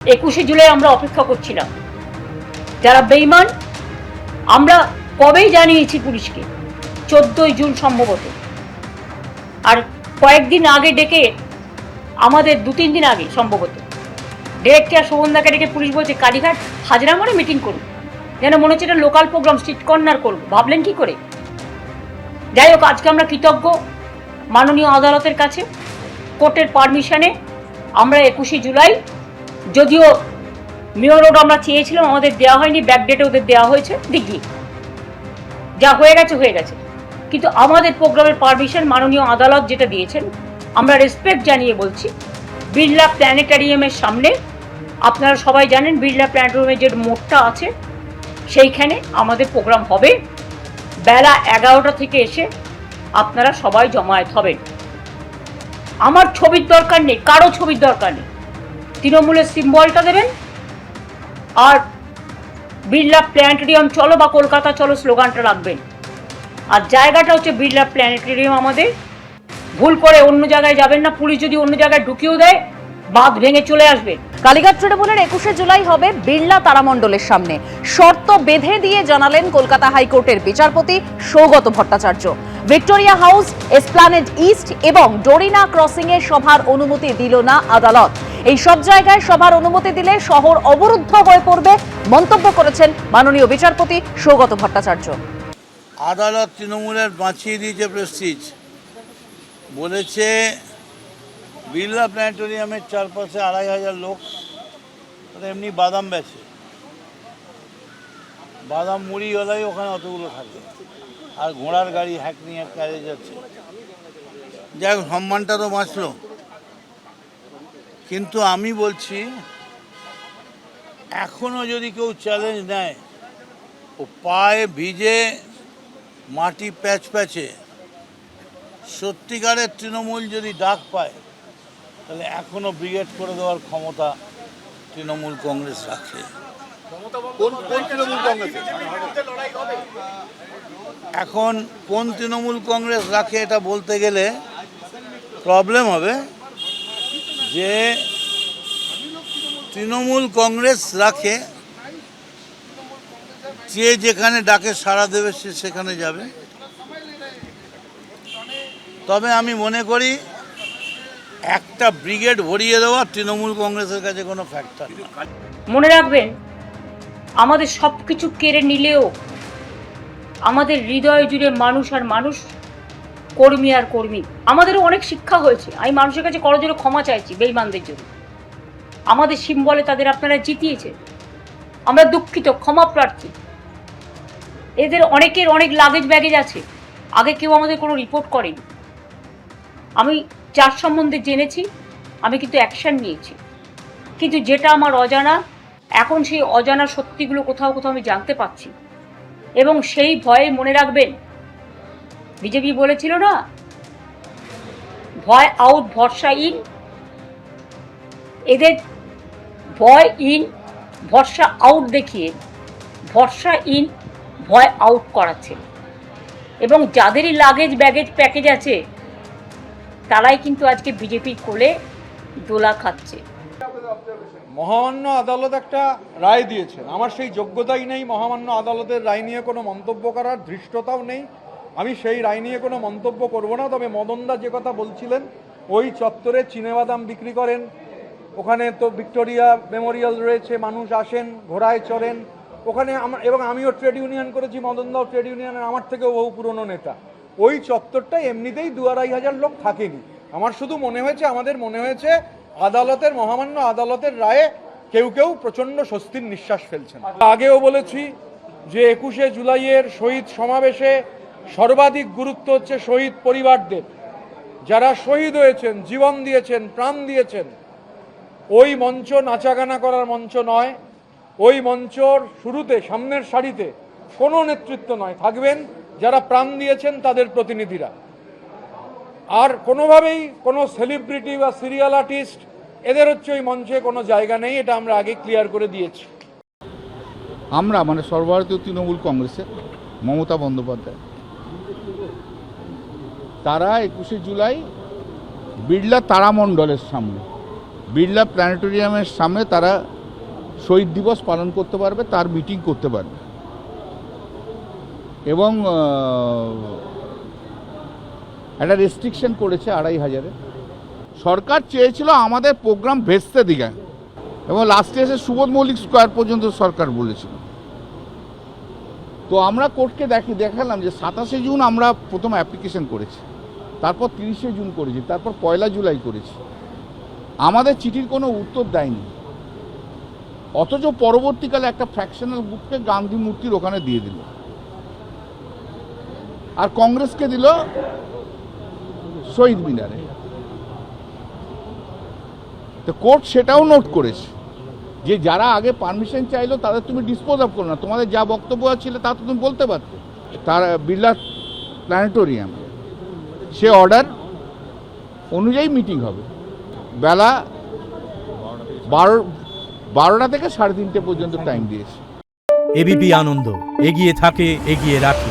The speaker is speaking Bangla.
21শে জুলাই আমরা অপেক্ষা করছিলাম। যারা বেঈমান আমরা কবেই জানিয়েছি পুলিশকে, 14ই জুন সম্ভবত। আর কয়েকদিন আগে ডেকে আমাদের 2-3 দিন আগে সম্ভবত ডিরেক্টর শোভনদাকে ডেকে পুলিশ বলছে কালীঘাট হাজরা মোড়ে মিটিং করুন, যেন মনে হচ্ছে এটা লোকাল প্রোগ্রাম, স্ট্রিট কর্নার করবো। ভাবলেন কি করে? যাই হোক, আজকে আমরা কৃতজ্ঞ মাননীয় আদালতের কাছে, কোর্টের পারমিশনে আমরা 21শে জুলাই, যদিও মেয়র রোড আমরা চেয়েছিলাম, আমাদের দেওয়া হয়নি, ব্যাকডেটে ওদের দেওয়া হয়েছে, দেখি যা হয়ে গেছে হয়ে গেছে। কিন্তু আমাদের প্রোগ্রামের পারমিশন মাননীয় আদালত যেটা দিয়েছেন, আমরা রেসপেক্ট জানিয়ে বলছি। বিড়লা প্ল্যানেটারিয়ামের সামনে, আপনারা সবাই জানেন বিড়লা প্ল্যানেটারিয়ামের যে মোড়টা আছে সেইখানে আমাদের প্রোগ্রাম হবে। বেলা 11টা থেকে এসে আপনারা সবাই জমায়েত হবেন। আমার ছবির দরকার নেই, কারো ছবির দরকার নেই। তৃণমূলের সিম্বলটা দেবেন আর বিড়লা প্ল্যানেটেরিয়াম চলো বা কলকাতা চলো স্লোগানটা রাখবেন। আর জায়গাটা হচ্ছে বিড়লা প্ল্যানেটেরিয়াম। আমাদের ভুল করে অন্য জায়গায় যাবেন না। পুলিশ যদি অন্য জায়গায় ঢুকিয়েও দেয়, বাঁধ ভেঙে চলে আসবে। কালীঘাট তৃণমূলের 21শে জুলাই হবে বিড়লা তারামণ্ডলের সামনে, শর্ত বেঁধে দিয়ে জানালেন কলকাতা হাইকোর্টের বিচারপতি Saugata Bhattacharya. Victoria house, Esplanade east এবং ডোরিনা ক্রসিং এ সভার অনুমতি দিল না আদালত। এই সব জায়গায় সভার অনুমতি দিলে শহর অবরুদ্ধ হয়ে পড়বে মন্তব্য করেছেন মাননীয় বিচারপতি সৌগত ভট্টাচার্য। আদালত তৃণমূলের বাঁচিয়ে দিয়েছে প্রেস্টিজ, বলেছে বিড়লা প্ল্যানেটোরিয়ামের চারপাশে 2500 লোক এমনি বাদাম বেচে, বাদাম মুড়িওয়ালাই ওখানে অতগুলো থাকে, আর ঘোড়ার গাড়ি হ্যাকনি এক ক্যারেজ আছে। যাই হোক, সম্মানটা তো বাঁচল। কিন্তু আমি বলছি, এখনও যদি কেউ চ্যালেঞ্জ নেয়, ও পায়ে ভিজে মাটি প্যাচ প্যাচে সত্যিকারের তৃণমূল যদি ডাক পায়, তাহলে এখনও ব্রিগেড করে দেওয়ার ক্ষমতা তৃণমূল কংগ্রেস রাখে। এখন কোন তৃণমূল কংগ্রেস রাখে এটা বলতে গেলে প্রবলেম হবে। যে তৃণমূল কংগ্রেস রাখে, যে যেখানে ডাকে সাড়া দেবে সে সেখানে যাবে। তবে আমি মনে করি একটা ব্রিগেড ভরিয়ে দেওয়া তৃণমূল কংগ্রেসের কাছে কোনো ফ্যাক্টর না। মনে রাখবেন, আমাদের সব কিছু কেড়ে নিলেও আমাদের হৃদয় জুড়ে মানুষ আর মানুষ, কর্মী আর কর্মী। আমাদেরও অনেক শিক্ষা হয়েছে। আমি মানুষের কাছে করজোড়ে ক্ষমা চাইছি বেঈমানদের জন্য। আমাদের সিম্বলে তাদের আপনারা জিতিয়েছে, আমরা দুঃখিত, ক্ষমা প্রার্থী। এদের অনেকের অনেক লাগেজ ব্যাগেজ আছে, আগে কেউ আমাদের কোনো রিপোর্ট করেনি। আমি যার সম্বন্ধে জেনেছি, আমি কিন্তু অ্যাকশন নিয়েছি। কিন্তু যেটা আমার অজানা, এখন সেই অজানা সত্যিগুলো কোথাও কোথাও আমি জানতে পারছি। এবং সেই ভয়ে মনে রাখবেন, বিজেপি বলেছিল না, ভয় আউট ভরসা ইন। এদের ভয় ইন ভরসা আউট দেখিয়ে ভরসা ইন ভয় আউট করাচ্ছে। এবং যাদেরই লাগেজ ব্যাগেজ প্যাকেজ আছে, তারাই কিন্তু আজকে বিজেপির কোলে দোলা খাচ্ছে। মহামান্য আদালত একটা রায় দিয়েছেন, আমার সেই যোগ্যতাই নেই মহামান্য আদালতের রায় নিয়ে কোনো মন্তব্য করার, ধৃষ্টতাও নেই। আমি সেই রায় নিয়ে কোনো মন্তব্য করব না। তবে মদনদা যে কথা বলছিলেন, ওই চত্বরে চিনেবাদাম বিক্রি করেন, ওখানে তো ভিক্টোরিয়া মেমোরিয়াল রয়েছে, মানুষ আসেন, ঘোড়ায় চড়েন ওখানে। এবং আমিও ট্রেড ইউনিয়ন করেছি, মদনদাও ট্রেড ইউনিয়নের আমার থেকেও বহু পুরনো নেতা। ওই চত্বরটা এমনিতেই 2-2.5 লোক থাকেনি। আমার শুধু মনে হয়েছে, আমাদের মনে হয়েছে আদালতের, মহামান্য আদালতের রায়ে কেউ কেউ প্রচণ্ড স্বস্তির নিঃশ্বাস ফেলছেন। আগেও বলেছি যে 21শে জুলাইয়ের শহীদ সমাবেশে সর্বাধিক গুরুত্ব হচ্ছে শহীদ পরিবারদের, যারা শহীদ হয়েছেন, জীবন দিয়েছেন, প্রাণ দিয়েছেন। ওই মঞ্চ নাচাগানা করার মঞ্চ নয়। ওই মঞ্চর শুরুতে, সামনের সারিতে কোনো নেতৃত্ব নয়, থাকবেন যারা প্রাণ দিয়েছেন তাদের প্রতিনিধিরা। আর কোনোভাবেই কোনো সেলিব্রিটি বা সিরিয়াল আর্টিস্ট, এদের হচ্ছে ওই মঞ্চে কোনো জায়গা নেই। এটা আমরা আগে ক্লিয়ার করে দিয়েছি। আমরা মানে সর্বভারতীয় তৃণমূল কংগ্রেসের মমতা বন্দ্যোপাধ্যায়, তারা 21শে জুলাই বিড়লা তারামণ্ডলের সামনে বিড়লা প্ল্যানেটোরিয়ামের সামনে তারা শহীদ দিবস পালন করতে পারবে, তার মিটিং করতে পারবে। এবং একটা রেস্ট্রিকশন করেছে 2500-এ। সরকার চেয়েছিল আমাদের প্রোগ্রাম ভেস্তে দিকে, এবং লাস্টে এসে সুবোধ মল্লিক স্কোয়ার পর্যন্ত সরকার বলেছিল। তো আমরা কোর্টকে দেখালাম যে 27শে জুন আমরা প্রথম অ্যাপ্লিকেশন করেছি, তারপর 30শে জুন করেছি, তারপর 1 জুলাই করেছি। আমাদের চিঠির কোনো উত্তর দেয়নি, অথচ পরবর্তীকালে একটা ফ্র্যাকশনাল গ্রুপকে গান্ধী মূর্তির ওখানে দিয়ে দিল, আর কংগ্রেসকে দিল শহীদ মিনারে। তো কোর্ট সেটাও নোট করেছে যে যারা আগে পারমিশন চাইলো তাদের তুমি ডিসপোজ অফ করো না, তোমাদের যা বক্তব্য ছিল তা তো তুমি বলতে পারতে। তার বিড়লা প্ল্যানেটোরিয়াম সে অর্ডার অনুযায়ী মিটিং হবে, বেলা 12টা থেকে 3:30 পর্যন্ত টাইম দিয়েছে। এবিপি আনন্দ, এগিয়ে থাকে, এগিয়ে রাখে।